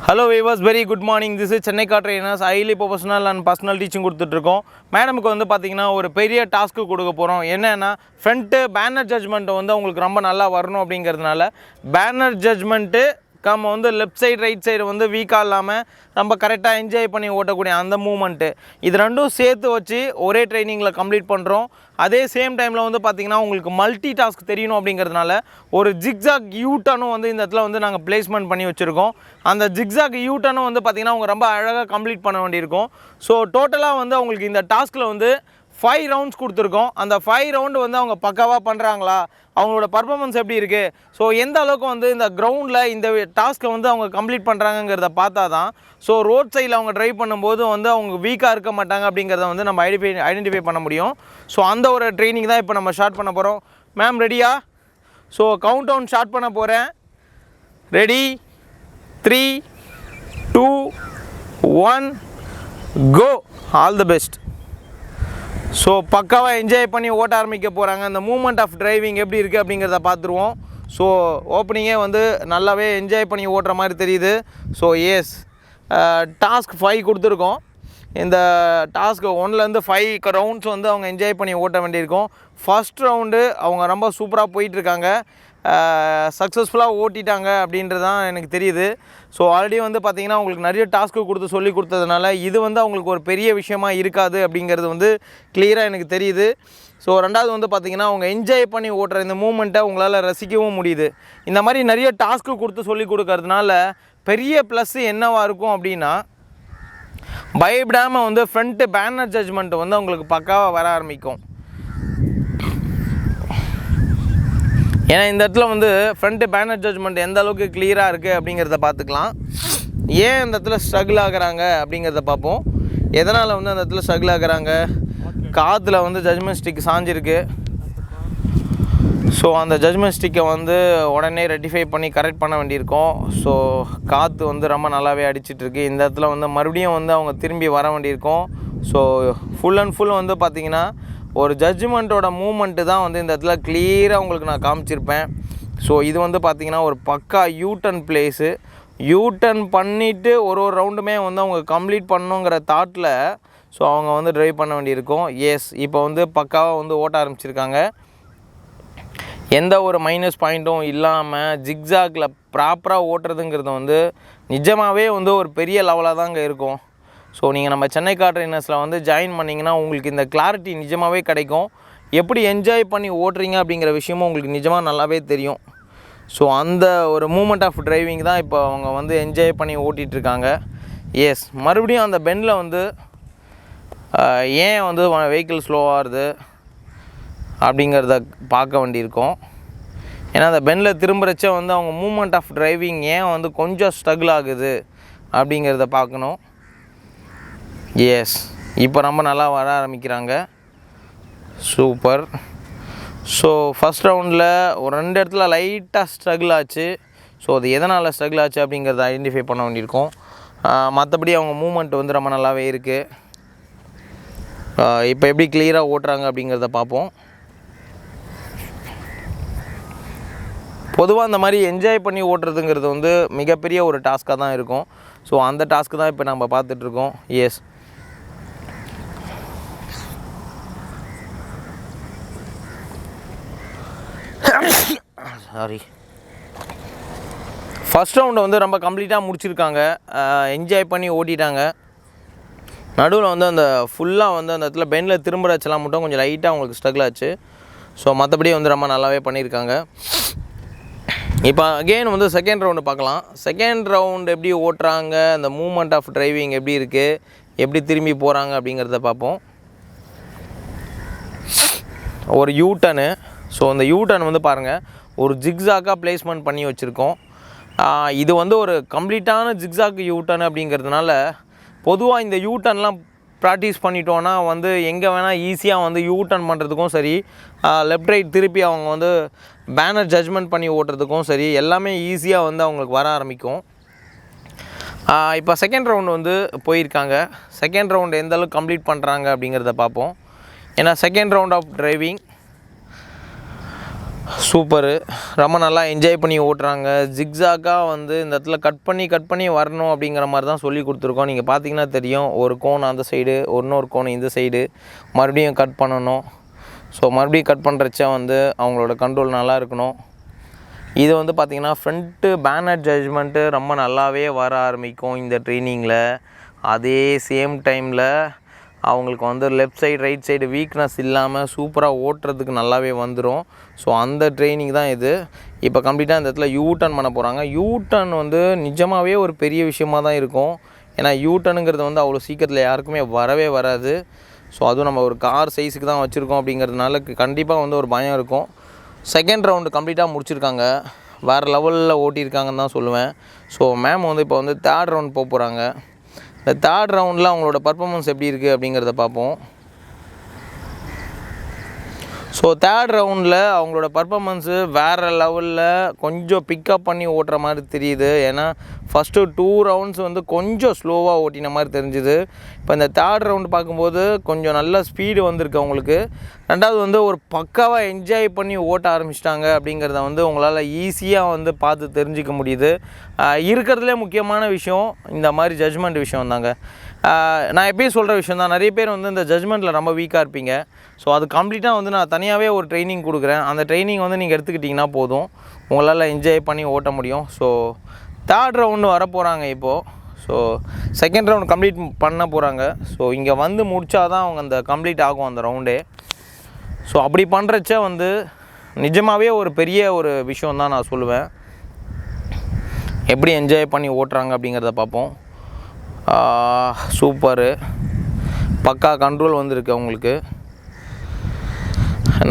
Hello viewers, very good morning. This is Chennai car trainers, highly professional and personal teaching கொடுத்துட்ருக்கோம். மேடமுக்கு வந்து பார்த்தீங்கன்னா ஒரு பெரிய டாஸ்க்கு கொடுக்க போகிறோம். என்னென்னா ஃப்ரண்ட்டு பேனர் ஜட்ஜ்மெண்ட்டை வந்து உங்களுக்கு ரொம்ப நல்லா வரணும் அப்படிங்கிறதுனால பேனர் ஜட்ஜ்மெண்ட்டு வந்து லெஃப்ட் சைடு ரைட் சைடு வந்து வீக்காக இல்லாமல் நம்ம கரெக்டாக என்ஜாய் பண்ணி ஓட்டக்கூடிய அந்த மூமெண்ட்டு இது ரெண்டும் சேர்த்து வச்சு ஒரே ட்ரைனிங்கில் கம்ப்ளீட் பண்ணுறோம். அதே சேம் டைமில் வந்து பார்த்திங்கன்னா உங்களுக்கு மல்டி டாஸ்க் தெரியணும் அப்படிங்கிறதுனால ஒரு ஜிக்ஸாக் யூட்டனும் வந்து இந்த இடத்துல வந்து நாங்கள் பிளேஸ்மெண்ட் பண்ணி வச்சுருக்கோம். அந்த ஜிக்ஸாக் யூட்டனும் வந்து பார்த்திங்கன்னா அவங்க ரொம்ப அழகாக கம்ப்ளீட் பண்ண வேண்டியிருக்கும். ஸோ டோட்டலாக வந்து அவங்களுக்கு இந்த டாஸ்கில் வந்து 5 ரவுண்ட்ஸ் கொடுத்துருக்கோம். அந்த 5 ரவுண்டு வந்து அவங்க பக்காவாக பண்ணுறாங்களா, அவங்களோட பர்ஃபார்மன்ஸ் எப்படி இருக்குது, ஸோ எந்த அளவுக்கு வந்து இந்த கிரவுண்டில் இந்த டாஸ்க்கை வந்து அவங்க கம்ப்ளீட் பண்ணுறாங்கங்கிறத பார்த்தா தான் ஸோ ரோட் சைடில் அவங்க ட்ரைவ் பண்ணும்போது வந்து அவங்க வீக்காக இருக்க மாட்டாங்க அப்படிங்கிறத வந்து நம்ம ஐடென்டிஃபை பண்ண முடியும். ஸோ அந்த ஒரு ட்ரைனிங் தான் இப்போ நம்ம ஸ்டார்ட் பண்ண போகிறோம். மேம் ரெடியா? ஸோ கவுண்ட் டவுன் ஸ்டார்ட் பண்ண போகிறேன். Ready, 3, 2, 1 go. All the best. So பக்காவாக என்ஜாய் பண்ணி ஓட்ட ஆரம்பிக்க போகிறாங்க. அந்த மூமெண்ட் ஆஃப் டிரைவிங் எப்படி இருக்குது அப்படிங்கிறத பார்த்துருவோம். ஸோ ஓப்பனிங்கே வந்து நல்லாவே என்ஜாய் பண்ணி ஓட்டுற மாதிரி தெரியுது. ஸோ எஸ், டாஸ்க் 5 கொடுத்துருக்கோம். இந்த டாஸ்க் 1லேருந்து 5 ரவுண்ட்ஸ் வந்து அவங்க என்ஜாய் பண்ணி ஓட்ட வேண்டியிருக்கும். ஃபஸ்ட் ரவுண்டு அவங்க ரொம்ப சூப்பராக போயிட்டுருக்காங்க, சக்ஸஸ்ஃபுல்லாக ஓட்டிட்டாங்க அப்படின்றது தான் எனக்கு தெரியுது. ஸோ ஆல்ரெடி வந்து பார்த்திங்கன்னா அவங்களுக்கு நிறைய டாஸ்க்கு சொல்லி கொடுத்ததுனால இது வந்து அவங்களுக்கு ஒரு பெரிய விஷயமா இருக்காது அப்படிங்கிறது வந்து கிளியராக எனக்கு தெரியுது. ஸோ ரெண்டாவது வந்து பார்த்திங்கன்னா அவங்க என்ஜாய் பண்ணி ஓட்டுற இந்த மூமெண்ட்டை உங்களால் ரசிக்கவும் முடியுது. இந்த மாதிரி நிறைய டாஸ்க்கு சொல்லி கொடுக்கறதுனால பெரிய ப்ளஸ்ஸு என்னவாக இருக்கும் அப்படின்னா, பயப்படாமல் வந்து ஃப்ரண்ட்டு பேனர் ஜட்ஜ்மெண்ட்டு வந்து அவங்களுக்கு பக்காவாக வர ஆரம்பிக்கும். ஏன்னா இந்த இடத்துல வந்து ஃப்ரண்ட்டு பேனர் ஜட்ஜ்மெண்ட் எந்த அளவுக்கு கிளியராக இருக்குது அப்படிங்கிறத பார்த்துக்கலாம். ஏன் இந்த இடத்துல ஸ்ட்ரகிள் ஆகுறாங்க அப்படிங்கிறத பார்ப்போம். எதனால் வந்து அந்த இடத்துல ஸ்ட்ரகிள் ஆகுறாங்க, காற்றுல வந்து ஜட்ஜ்மெண்ட் ஸ்டிக் சாஞ்சிருக்கு. ஸோ அந்த ஜட்ஜ்மெண்ட் ஸ்டிக்கை வந்து உடனே ரெட்டிஃபை பண்ணி கரெக்ட் பண்ண வேண்டியிருக்கும். ஸோ காற்று வந்து ரொம்ப நல்லாவே அடிச்சிட்ருக்கு. இந்த இடத்துல வந்து மறுபடியும் வந்து அவங்க திரும்பி வர வேண்டியிருக்கும். ஸோ ஃபுல் அண்ட் ஃபுல் வந்து பார்த்திங்கன்னா ஒரு ஜட்ஜ்மெண்ட்டோட மூமெண்ட்டு தான் வந்து இந்த இடத்துல கிளியராக உங்களுக்கு நான் காமிச்சிருப்பேன். ஸோ இது வந்து பார்த்திங்கன்னா ஒரு பக்கா யூட்டன் பிளேஸு. யூட்டன் பண்ணிவிட்டு ஒரு ரவுண்டுமே வந்து அவங்க கம்ப்ளீட் பண்ணணுங்கிற தாட்டில் ஸோ அவங்க வந்து ட்ரைவ் பண்ண வேண்டியிருக்கும். எஸ், இப்போ வந்து பக்காவாக வந்து ஓட்ட ஆரம்பிச்சிருக்காங்க. எந்த ஒரு மைனஸ் பாயிண்ட்டும் இல்லாமல் ஜிக்ஸாகில் ப்ராப்பராக ஓட்டுறதுங்கிறது வந்து நிஜமாகவே வந்து ஒரு பெரிய லெவலாக தாங்க இருக்கும். ஸோ நீங்கள் நம்ம சென்னை கார் ட்ரைனர்ஸில் வந்து ஜாயின் பண்ணிங்கன்னா உங்களுக்கு இந்த கிளாரிட்டி நிஜமாகவே கிடைக்கும். எப்படி என்ஜாய் பண்ணி ஓட்டுறீங்க அப்படிங்கிற விஷயமும் உங்களுக்கு நிஜமாக நல்லாவே தெரியும். ஸோ அந்த ஒரு மூமெண்ட் ஆஃப் டிரைவிங் தான் இப்போ அவங்க வந்து என்ஜாய் பண்ணி ஓட்டிகிட்ருக்காங்க. எஸ், மறுபடியும் அந்த பெண்டில் வந்து ஏன் வந்து வெஹிக்கிள் ஸ்லோவாகுது அப்படிங்கிறத பார்க்க வேண்டியிருக்கும். ஏன்னா அந்த பெண்டில் திரும்புகிறச்ச வந்து அவங்க மூமெண்ட் ஆஃப் டிரைவிங் ஏன் வந்து கொஞ்சம் ஸ்ட்ரகிள் ஆகுது அப்படிங்கிறத பார்க்கணும். எஸ், இப்போ ரொம்ப நல்லா வர ஆரம்பிக்கிறாங்க. சூப்பர். ஸோ ஃபஸ்ட் ரவுண்டில் ஒரு 2 இடத்துல லைட்டாக ஸ்ட்ரகிள் ஆச்சு. ஸோ அது எதனால் ஸ்ட்ரகிள் ஆச்சு அப்படிங்கிறத ஐடென்டிஃபை பண்ண வேண்டியிருக்கும். மற்றபடி அவங்க மூமெண்ட் வந்து ரொம்ப நல்லாவே இருக்குது. இப்போ எப்படி கிளியராக ஓட்டுறாங்க அப்படிங்கிறத பார்ப்போம். பொதுவாக அந்த மாதிரி என்ஜாய் பண்ணி ஓட்டுறதுங்கிறது வந்து மிகப்பெரிய ஒரு டாஸ்க்காக தான் இருக்கும். ஸோ அந்த டாஸ்க்கு தான் இப்போ நம்ம பார்த்துட்ருக்கோம். எஸ், சாரி, ஃபஸ்ட் ரவுண்டை வந்து ரொம்ப கம்ப்ளீட்டாக முடிச்சிருக்காங்க, என்ஜாய் பண்ணி ஓட்டிட்டாங்க. நடுவில் வந்து அந்த ஃபுல்லாக வந்து அந்த இடத்துல பெண்டில் திரும்புறச்செல்லாம் மட்டும் கொஞ்சம் லைட்டாக அவங்களுக்கு ஸ்ட்ரகிள் ஆச்சு. ஸோ மற்றபடி வந்து ரொம்ப நல்லாவே பண்ணியிருக்காங்க. இப்போ அகெயின் வந்து செகண்ட் ரவுண்டு பார்க்கலாம். செகண்ட் ரவுண்டு எப்படி ஓட்டுறாங்க, அந்த மூமெண்ட் ஆஃப் டிரைவிங் எப்படி இருக்குது, எப்படி திரும்பி போகிறாங்க அப்படிங்கிறத பார்ப்போம். ஒரு யூட்டனு. ஸோ அந்த யூட்டன் வந்து பாருங்கள், ஒரு ஜிக்ஸாக்காக பிளேஸ்மெண்ட் பண்ணி வச்சுருக்கோம். இது வந்து ஒரு கம்ப்ளீட்டான ஜிக்ஸாக் யூட்டன் அப்படிங்கிறதுனால பொதுவாக இந்த யூட்டன்லாம் ப்ராக்டிஸ் பண்ணிட்டோன்னா வந்து எங்கே வேணால் ஈஸியாக வந்து யூட்டர்ன் பண்ணுறதுக்கும் சரி, லெஃப்ட் ரைட் திருப்பி அவங்க வந்து பேனர் ஜட்ஜ்மெண்ட் பண்ணி ஓட்டுறதுக்கும் சரி, எல்லாமே ஈஸியாக வந்து அவங்களுக்கு வர ஆரம்பிக்கும். இப்போ செகண்ட் ரவுண்டு வந்து போயிருக்காங்க. செகண்ட் ரவுண்டு எந்த அளவுக்கு கம்ப்ளீட் பண்ணுறாங்க அப்படிங்கிறத பார்ப்போம். ஏன்னா second round of driving super, ரொம்ப நல்லா என்ஜாய் பண்ணி ஓட்டுறாங்க. ஜிக்ஸாக்காக வந்து இந்த இடத்துல கட் பண்ணி வரணும் அப்படிங்கிற மாதிரி தான் சொல்லி கொடுத்துருக்கோம். நீங்கள் பார்த்தீங்கன்னா தெரியும், ஒரு கோன் அந்த சைடு, இன்னொரு கோன் இந்த சைடு, மறுபடியும் கட் பண்ணணும். ஸோ மறுபடியும் கட் பண்ணுறச்ச வந்து அவங்களோட கண்ட்ரோல் நல்லா இருக்கணும். இது வந்து பார்த்திங்கன்னா ஃப்ரண்ட்டு பேனர் ஜட்ஜ்மெண்ட்டு ரொம்ப நல்லாவே வர ஆரம்பிக்கும் இந்த ட்ரைனிங்கில். அதே சேம் டைமில் அவங்களுக்கு வந்து left side right side weakness இல்லாமல் சூப்பராக ஓட்டுறதுக்கு நல்லாவே வந்துடும். ஸோ அந்த ட்ரைனிங் தான் இது. இப்போ கம்ப்ளீட்டாக இந்த இடத்துல யூ டர்ன் பண்ண போகிறாங்க. யூ டர்ன் வந்து நிஜமாகவே ஒரு பெரிய விஷயமாக தான் இருக்கும். ஏன்னா யூ டர்னுங்கிறது வந்து அவ்வளோ சீக்கிரத்தில் யாருக்குமே வரவே வராது. ஸோ அதுவும் நம்ம ஒரு கார் சைஸுக்கு தான் வச்சுருக்கோம் அப்படிங்கிறதுனால கண்டிப்பாக வந்து ஒரு பயம் இருக்கும். செகண்ட் ரவுண்டு கம்ப்ளீட்டாக முடிச்சிருக்காங்க. வேறு லெவலில் ஓட்டியிருக்காங்கன்னு தான் சொல்லுவேன். ஸோ மேம் வந்து இப்போ வந்து தேர்ட் ரவுண்ட் போக போகிறாங்க. இந்த தேர்ட் ரவுண்டில் அவங்களோட பர்ஃபார்மன்ஸ் எப்படி இருக்குது அப்படிங்கிறத பார்ப்போம். ஸோ தேர்ட் ரவுண்டில் அவங்களோட பர்ஃபார்மன்ஸு வேறு லெவலில் கொஞ்சம் பிக்கப் பண்ணி ஓட்டுற மாதிரி தெரியுது. ஏன்னா ஃபஸ்ட்டு 2 ரவுண்ட்ஸ் வந்து கொஞ்சம் ஸ்லோவாக ஓட்டின மாதிரி தெரிஞ்சுது. இப்போ இந்த தேர்ட் ரவுண்டு பார்க்கும்போது கொஞ்சம் நல்ல ஸ்பீடு வந்திருக்கு அவங்களுக்கு. ரெண்டாவது வந்து ஒரு பக்காவாக என்ஜாய் பண்ணி ஓட்ட ஆரம்பிச்சிட்டாங்க அப்படிங்கிறத வந்து உங்களால் ஈஸியாக வந்து பார்த்து தெரிஞ்சிக்க முடியுது. இருக்கிறதுலே முக்கியமான விஷயம் இந்த மாதிரி ஜட்ஜ்மெண்ட் விஷயம் தாங்க. நான் எப்பயும் சொல்கிற விஷயம் தான், நிறைய பேர் வந்து இந்த ஜட்ஜ்மெண்ட்டில் ரொம்ப வீக்காக இருப்பீங்க. ஸோ அது கம்ப்ளீட்டாக வந்து நான் தனியாகவே ஒரு ட்ரைனிங் கொடுக்குறேன். அந்த ட்ரைனிங் வந்து நீங்கள் எடுத்துக்கிட்டிங்கன்னா போதும், உங்களால் என்ஜாய் பண்ணி ஓட்ட முடியும். ஸோ தேர்ட் ரவுண்டு வர போகிறாங்க இப்போது. ஸோ செகண்ட் ரவுண்ட் கம்ப்ளீட் பண்ண போகிறாங்க. ஸோ இங்கே வந்து முடித்தா தான் அவங்க அந்த கம்ப்ளீட் ஆகும் அந்த ரவுண்டே. ஸோ அப்படி பண்ணுறச்ச வந்து நிஜமாகவே ஒரு பெரிய ஒரு விஷயம் தான் நான் சொல்லுவேன். எப்படி என்ஜாய் பண்ணி ஓட்டுறாங்க அப்படிங்கிறத பார்ப்போம். சூப்பரு, பக்கா கண்ட்ரோல் வந்திருக்கு அவங்களுக்கு.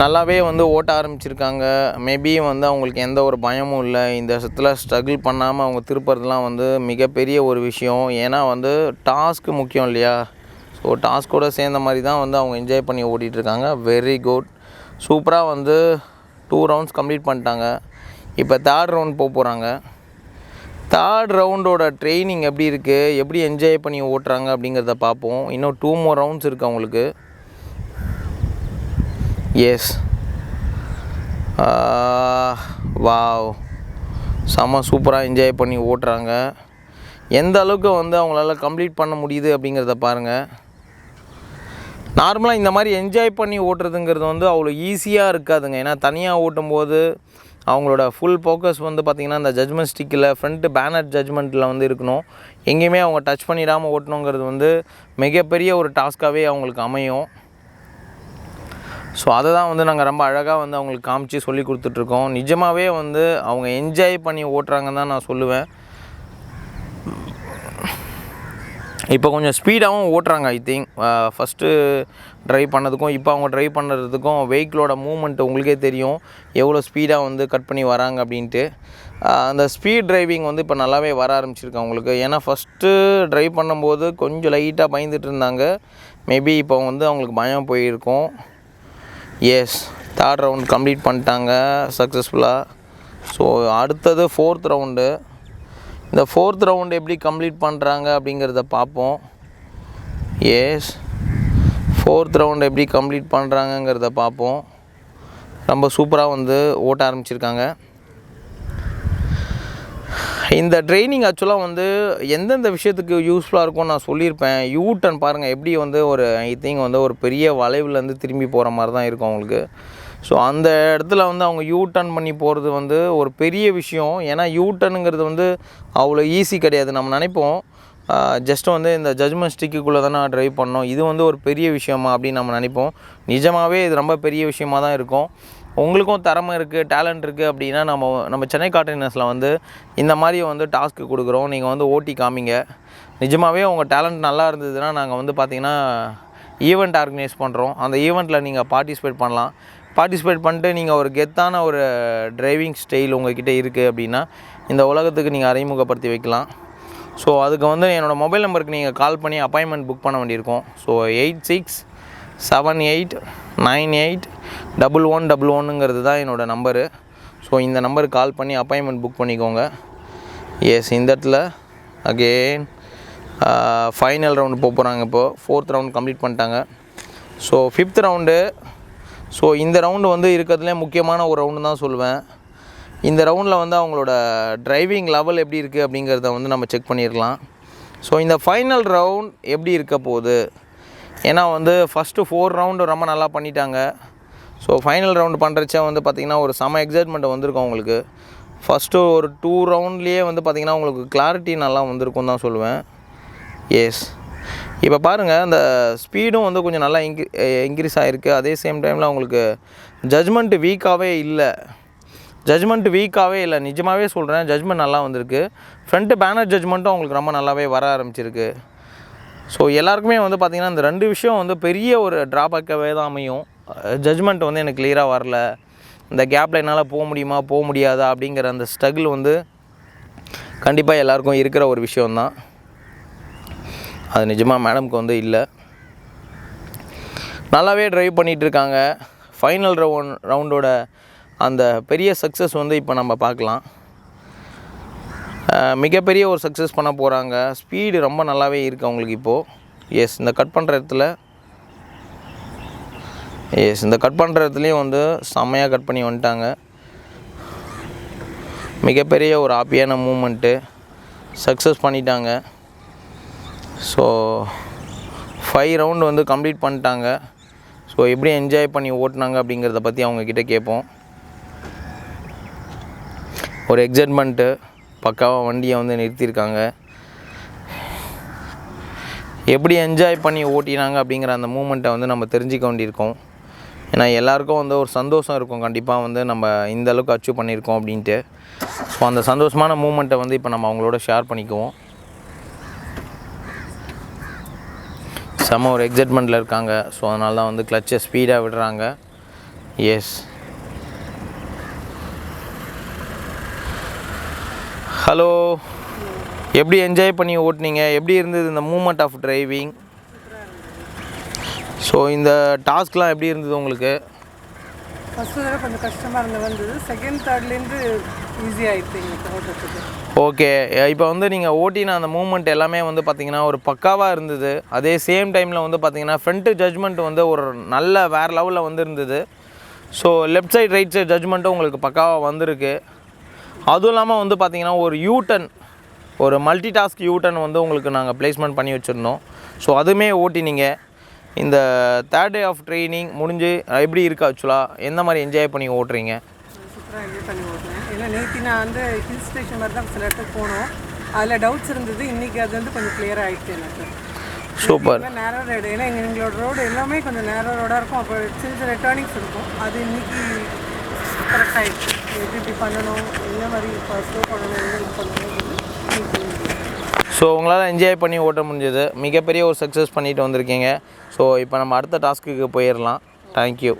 நல்லாவே வந்து ஓட்ட ஆரம்பிச்சிருக்காங்க. மேபி வந்து அவங்களுக்கு எந்த ஒரு பயமும் இல்லை. இந்த இடத்துல ஸ்ட்ரகிள் பண்ணாமல் அவங்க திருப்புறதுலாம் வந்து மிகப்பெரிய ஒரு விஷயம். ஏன்னா வந்து டாஸ்க்கு முக்கியம் இல்லையா? ஸோ டாஸ்க்கோடு சேர்ந்த மாதிரி தான் வந்து அவங்க என்ஜாய் பண்ணி ஓட்டிகிட்ருக்காங்க. வெரி குட், சூப்பராக வந்து 2 ரவுண்ட்ஸ் கம்ப்ளீட் பண்ணிட்டாங்க. இப்போ தேர்ட் ரவுண்ட் போக போகிறாங்க. தேர்ட் ரவுண்டோட ட்ரைனிங் எப்படி இருக்குது, எப்படி என்ஜாய் பண்ணி ஓட்டுறாங்க அப்படிங்கிறத பார்ப்போம். இன்னும் 2 more ரவுண்ட்ஸ் இருக்குது அவங்களுக்கு. எஸ், வாவ், செம்ம சூப்பராக என்ஜாய் பண்ணி ஓட்டுறாங்க. எந்த அளவுக்கு வந்து அவங்களால கம்ப்ளீட் பண்ண முடியுது அப்படிங்கிறத பாருங்கள். நார்மலாக இந்த மாதிரி என்ஜாய் பண்ணி ஓட்டுறதுங்கிறது வந்து அவ்வளோ ஈஸியாக இருக்காதுங்க. ஏன்னா தனியாக ஓட்டும்போது அவங்களோட ஃபுல் ஃபோக்கஸ் வந்து பார்த்திங்கன்னா இந்த ஜட்ஜ்மெண்ட் ஸ்டிக்கில் ஃப்ரண்ட்டு பேனர் ஜட்ஜ்மெண்ட்டில் வந்து இருக்கணும். எங்கேயுமே அவங்க டச் பண்ணிடாமல் ஓட்டணுங்கிறது வந்து மிகப்பெரிய ஒரு டாஸ்க்காகவே அவங்களுக்கு அமையும். ஸோ அதை தான் வந்து நாங்கள் ரொம்ப அழகாக வந்து அவங்களுக்கு காமிச்சு சொல்லி கொடுத்துட்ருக்கோம். நிஜமாகவே வந்து அவங்க என்ஜாய் பண்ணி ஓட்டுறாங்கன்னு தான் நான் சொல்லுவேன். இப்போ கொஞ்சம் ஸ்பீடாகவும் ஓட்டுறாங்க. ஐ திங்க் ஃபஸ்ட்டு ட்ரைவ் பண்ணதுக்கும் இப்போ அவங்க ட்ரைவ் பண்ணுறதுக்கும் வெஹிக்கிளோட மூவ்மெண்ட் உங்களுக்கே தெரியும் எவ்வளோ ஸ்பீடாக வந்து கட் பண்ணி வராங்க அப்படின்ட்டு. அந்த ஸ்பீட் டிரைவிங் வந்து இப்போ நல்லாவே வர ஆரம்பிச்சிருக்கு அவங்களுக்கு. ஏன்னா ஃபஸ்ட்டு ட்ரைவ் பண்ணும்போது கொஞ்சம் லைட்டாக பயந்துட்டு இருந்தாங்க. மேபி இப்போ வந்து அவங்களுக்கு பயம் போயிருக்கும். எஸ், தேர்ட் ரவுண்ட் கம்ப்ளீட் பண்ணிட்டாங்க சக்ஸஸ்ஃபுல்லாக. ஸோ அடுத்தது 4th ரவுண்டு. இந்த 4th ரவுண்டு எப்படி கம்ப்ளீட் பண்ணுறாங்க அப்படிங்கிறத பார்ப்போம். எஸ், 4th ரவுண்டு எப்படி கம்ப்ளீட் பண்ணுறாங்கங்கிறத பார்ப்போம். ரொம்ப சூப்பராக வந்து ஓட்ட ஆரம்பிச்சிருக்காங்க. இந்த ட்ரைனிங் ஆக்சுவலாக வந்து எந்தெந்த விஷயத்துக்கு யூஸ்ஃபுல்லாக இருக்கும்னு நான் சொல்லியிருப்பேன். யூ டர்ன் பாருங்கள் எப்படி வந்து ஒரு ஐ திங்க் வந்து ஒரு பெரிய வளைவுலேருந்து திரும்பி போகிற மாதிரி தான் இருக்கும் அவங்களுக்கு. ஸோ அந்த இடத்துல வந்து அவங்க யூ டர்ன் பண்ணி போகிறது வந்து ஒரு பெரிய விஷயம். ஏன்னா யூ டர்னுங்கிறது வந்து அவ்வளோ ஈஸி கிடையாது. நம்ம நினைப்போம் ஜஸ்ட் வந்து இந்த ஜட்ஜ்மெண்ட் ஸ்டிக்குள்ளே தானே ட்ரைவ் பண்ணோம், இது வந்து ஒரு பெரிய விஷயமா அப்படின்னு நம்ம நினைப்போம். நிஜமாகவே இது ரொம்ப பெரிய விஷயமாக தான் இருக்கும். உங்களுக்கும் திறமை இருக்குது, டேலண்ட் இருக்குது அப்படின்னா நம்ம சென்னை கார்டனர்ஸில் வந்து இந்த மாதிரி வந்து டாஸ்க்கு கொடுக்குறோம். நீங்கள் வந்து ஓட்டி காமிங்க. நிஜமாகவே உங்கள் டேலண்ட் நல்லா இருந்ததுன்னா நாங்கள் வந்து பார்த்திங்கன்னா ஈவெண்ட் ஆர்கனைஸ் பண்ணுறோம். அந்த ஈவெண்ட்டில் நீங்கள் பார்ட்டிசிபேட் பண்ணலாம். பார்ட்டிசிபேட் பண்ணிட்டு நீங்கள் ஒரு கெத்தான ஒரு டிரைவிங் ஸ்டைல் உங்கள்கிட்ட இருக்குது அப்படின்னா இந்த உலகத்துக்கு நீங்கள் அறிமுகப்படுத்தி வைக்கலாம். ஸோ அதுக்கு வந்து என்னோடய மொபைல் நம்பருக்கு நீங்கள் கால் பண்ணி அப்பாயின்மெண்ட் புக் பண்ண வேண்டியிருக்கும். ஸோ 8678981111 தான் என்னோடய நம்பரு. ஸோ இந்த நம்பருக்கு கால் பண்ணி அப்பாயின்மெண்ட் புக் பண்ணிக்கோங்க. எஸ், இந்த இடத்துல அகெயின் ஃபைனல் ரவுண்டு போக போகிறாங்க. இப்போது 4th ரவுண்ட் கம்ப்ளீட் பண்ணிட்டாங்க. ஸோ 5th ரவுண்டு ஸோ இந்த ரவுண்டு வந்து இருக்கிறதுலே முக்கியமான ஒரு ரவுண்டு தான் சொல்லுவேன். இந்த ரவுண்டில் வந்து அவங்களோட டிரைவிங் லெவல் எப்படி இருக்குது அப்படிங்கிறத வந்து நம்ம செக் பண்ணிடலாம். ஸோ இந்த ஃபைனல் ரவுண்ட் எப்படி இருக்க போகுது, ஏன்னா வந்து ஃபஸ்ட்டு 4 ரவுண்டு ரொம்ப நல்லா பண்ணிட்டாங்க. ஸோ ஃபைனல் ரவுண்டு பண்ணுறச்சே வந்து பார்த்திங்கன்னா ஒரு செம எக்ஸைட்மெண்ட் வந்திருக்கும் அவங்களுக்கு. ஃபஸ்ட்டு ஒரு 2 ரவுண்ட்லேயே வந்து பார்த்திங்கன்னா உங்களுக்கு கிளாரிட்டி நல்லா வந்திருக்கும் தான் சொல்லுவேன். எஸ், இப்போ பாருங்கள் அந்த ஸ்பீடும் வந்து கொஞ்சம் நல்லா இன்க்ரீஸ் ஆகிருக்கு. அதே சேம் டைமில் அவங்களுக்கு ஜட்ஜ்மெண்ட்டு வீக்காகவே இல்லை. நிஜமாகவே சொல்கிறேன், ஜட்ஜ்மெண்ட் நல்லா வந்திருக்கு. ஃப்ரண்ட்டு பேனர் ஜட்ஜ்மெண்ட்டும் அவங்களுக்கு ரொம்ப நல்லாவே வர ஆரம்பிச்சிருக்கு. ஸோ எல்லாருக்குமே வந்து பார்த்திங்கன்னா இந்த 2 விஷயம் வந்து பெரிய ஒரு ட்ராபேக்காகவே தான் அமையும். ஜட்ஜ்மெண்ட் வந்து எனக்கு கிளியராக வரல, இந்த கேப்பில் என்னால் போக முடியாதா அப்படிங்கிற அந்த ஸ்ட்ரகிள் வந்து கண்டிப்பாக எல்லாருக்கும் இருக்கிற ஒரு விஷயந்தான். அது நிஜமாக மேடம்க்கு வந்து இல்லை. நல்லாவே ட்ரைவ் பண்ணிகிட்ருக்காங்க. ஃபைனல் ரவுண்டோட அந்த பெரிய சக்ஸஸ் வந்து இப்போ நம்ம பார்க்கலாம். மிகப்பெரிய ஒரு சக்ஸஸ் பண்ண போகிறாங்க. ஸ்பீடு ரொம்ப நல்லாவே இருக்குது அவங்களுக்கு இப்போது. எஸ், இந்த கட் பண்ணுற இடத்துலையும் வந்து செம்மையாக கட் பண்ணி வந்துட்டாங்க. மிகப்பெரிய ஒரு ஹாப்பியான மூமெண்ட்டு, சக்ஸஸ் பண்ணிட்டாங்க. ஸோ 5 ரவுண்டு வந்து கம்ப்ளீட் பண்ணிட்டாங்க. ஸோ எப்படி என்ஜாய் பண்ணி ஓட்டினாங்க அப்படிங்கிறத பற்றி அவங்கக்கிட்ட கேட்போம். ஒரு எக்ஸைட்மெண்ட்டு, பக்காவாக வண்டியை வந்து நிறுத்தியிருக்காங்க. எப்படி என்ஜாய் பண்ணி ஓட்டினாங்க அப்படிங்கிற அந்த மூமெண்ட்டை வந்து நம்ம தெரிஞ்சிக்க வேண்டியிருக்கோம். ஏன்னா எல்லாேருக்கும் வந்து ஒரு சந்தோஷம் இருக்கும், கண்டிப்பாக வந்து நம்ம இந்த அளவுக்கு அச்சீவ் பண்ணியிருக்கோம் அப்படின்ட்டு. ஸோ அந்த சந்தோஷமான மூமெண்ட்டை வந்து இப்போ நம்ம அவங்களோட ஷேர் பண்ணிக்குவோம். செம்ம ஒரு எக்ஸைட்மெண்ட்டில் இருக்காங்க. ஸோ அதனால தான் வந்து கிளச்சை ஸ்பீடாக விடுறாங்க. எஸ், ஹலோ, எப்படி என்ஜாய் பண்ணி ஓட்டினீங்க, எப்படி இருந்தது இந்த மூமெண்ட் ஆஃப் டிரைவிங்? ஸோ இந்த டாஸ்க்லாம் எப்படி இருந்தது உங்களுக்கு? ஃபஸ்ட்டு தடவை கொஞ்சம் கஷ்டமாக வந்தது. செகண்ட் தேர்ட்லேருந்து ஈஸியாகிடுது எங்களுக்கு ஓட்டுறதுக்கு. ஓகே, இப்போ வந்து நீங்கள் ஓட்டின அந்த மூமெண்ட் எல்லாமே வந்து பார்த்திங்கன்னா ஒரு பக்காவாக இருந்தது. அதே சேம் டைமில் வந்து பார்த்திங்கன்னா ஃப்ரண்ட்டு ஜட்ஜ்மெண்ட் வந்து ஒரு நல்ல வேறு லெவலில் வந்து இருந்தது. So left side right side ஜட்ஜ்மெண்ட்டும் உங்களுக்கு பக்காவாக வந்திருக்கு. அதுவும் இல்லாமல் வந்து பார்த்திங்கன்னா ஒரு யூட்டன், ஒரு மல்டி டாஸ்க் யூட்டன் வந்து உங்களுக்கு நாங்கள் ப்ளேஸ்மெண்ட் பண்ணி வச்சுருந்தோம். ஸோ அதுவுமே ஓட்டினீங்க. இந்த 3rd டே ஆஃப் ட்ரைனிங் முடிஞ்சு எப்படி இருக்குது ஆக்சுவலாக? எந்த மாதிரி என்ஜாய் பண்ணி ஓட்டுறீங்க? சூப்பராக என்ஜாய் பண்ணி ஓட்டுறேன். ஏன்னா நேற்று நான் வந்து ஹில் ஸ்டேஷன் மாதிரி தான் சில இடத்துக்கு போனோம். அதில் டவுட்ஸ் இருந்தது. இன்றைக்கி அது வந்து கொஞ்சம் கிளியராக ஆகிடுச்சு எனக்கு. சூப்பர். நேரோ ரோடு, ஏன்னா எங்களோட ரோடு எல்லாமே கொஞ்சம் நேரோ ரோடாக இருக்கும். அப்போ சின்ன டேர்னிங்ஸ் இருக்கும். அது இன்றைக்கி கரெக்ட் ஆகிடுச்சு. எப்படி பண்ணணும், என்ன மாதிரி ஸ்லோ பண்ணணும், என்ன இது பண்ணணும். ஸோ உங்களால் என்ஜாய் பண்ணி ஓட்ட முடிஞ்சது. மிகப்பெரிய ஒரு சக்ஸஸ் பண்ணிட்டு வந்திருக்கீங்க. ஸோ இப்போ நம்ம அடுத்த டாஸ்க்குக்கு போயிடலாம். தேங்க்யூ.